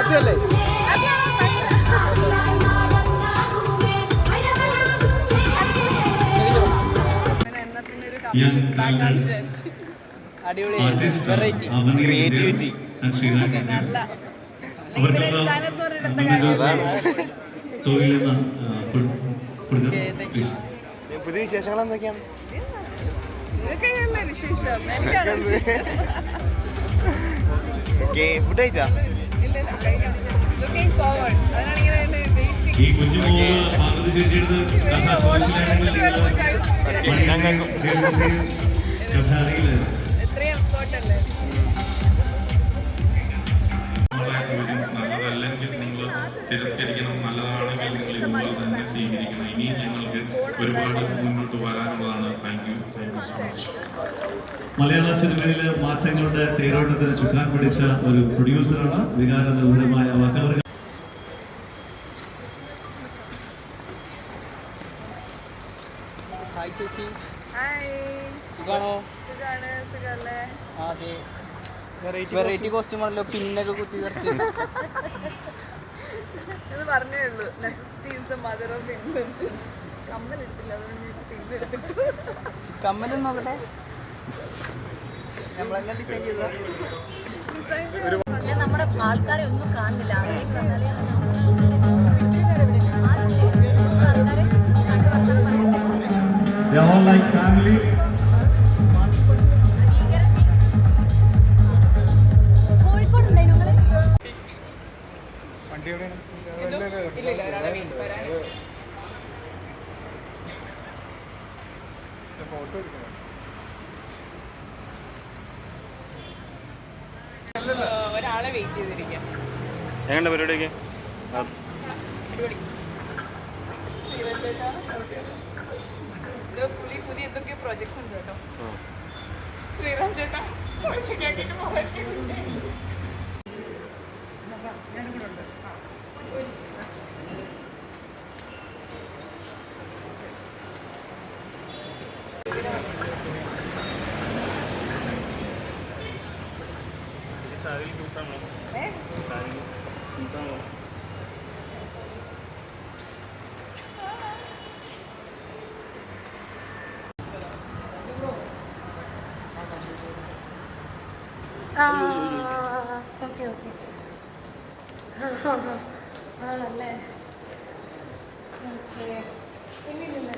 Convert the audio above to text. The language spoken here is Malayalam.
ഹാപ്പിയല്ലേ? ക്രിയേറ്റിവിറ്റി പുതിയ വിശേഷങ്ങൾ എന്തൊക്കെയാണ്? ഫുഡ് കഴിച്ചാ? ഈ കുഞ്ഞുമോള് പാർവതി ചേച്ചിയെടുത്ത് കഥ കഥ അറിയില്ല. നല്ലതല്ലെങ്കിൽ നിങ്ങൾ തിരസ്കരിക്കണം, നല്ലതാണെങ്കിൽ നിങ്ങൾ ഇതുപോലെ തന്നെ സ്വീകരിക്കണം. ഇനിയും ഞങ്ങൾക്ക് ഒരുപാട് മുന്നോട്ട് വരാനുള്ളതാണ്. Thank you so much. മലയാള സിനിമയിലെ മാറ്റങ്ങളുടെ തേരോട്ടത്തിന് ചുക്കാൻ പിടിച്ച ഒരു പ്രൊഡ്യൂസറാണ് വികാര നിർഭരമായ വാക്കവർ. ഹായ് ചേച്ചി. ഹായ്. സുഖാണോ? സുഖാണ്. സുഖല്ലേ? അതെ. വെറൈറ്റി കോസ്റ്റ്യൂമാണല്ലോ, പിന്നൊക്കെ കുത്തി നിറച്ച്. എന്ന് പറഞ്ഞേ ഉള്ളൂ. Necessity is the mother of invention. കമ്മലിട്ടില്ല, അതുകൊണ്ട് ഞാൻ പിന്നെ എടുത്തിട്ടു. കമ്മലും നോക്കട്ടെ, നമ്മളെല്ലാം ഡിസൈൻ ചെയ്തോ. ഞാൻ നമ്മുടെ ആൾക്കാരെ ഒന്നും കാണുന്നില്ല. അതിലേക്ക് വന്നാലേ They are all like family. ഒരാളെ വെയിറ്റ് ചെയ്തിരിക്കാം. എങ്ങനെ പരിപാടിയൊക്കെ? പുള്ളി പുതിയ എന്തൊക്കെയോ പ്രോജക്ട്സ് ഉണ്ട് കേട്ടോ. ശ്രീറാം ചേട്ടാ ഒറ്റയ്ക്കാക്കിയിട്ട് പോകാൻ ഞാനും കൂടെ ഉണ്ട്. ഓക്കെ ഓക്കെ ആണല്ലേ. ഓക്കെ ഇല്ലില്ല.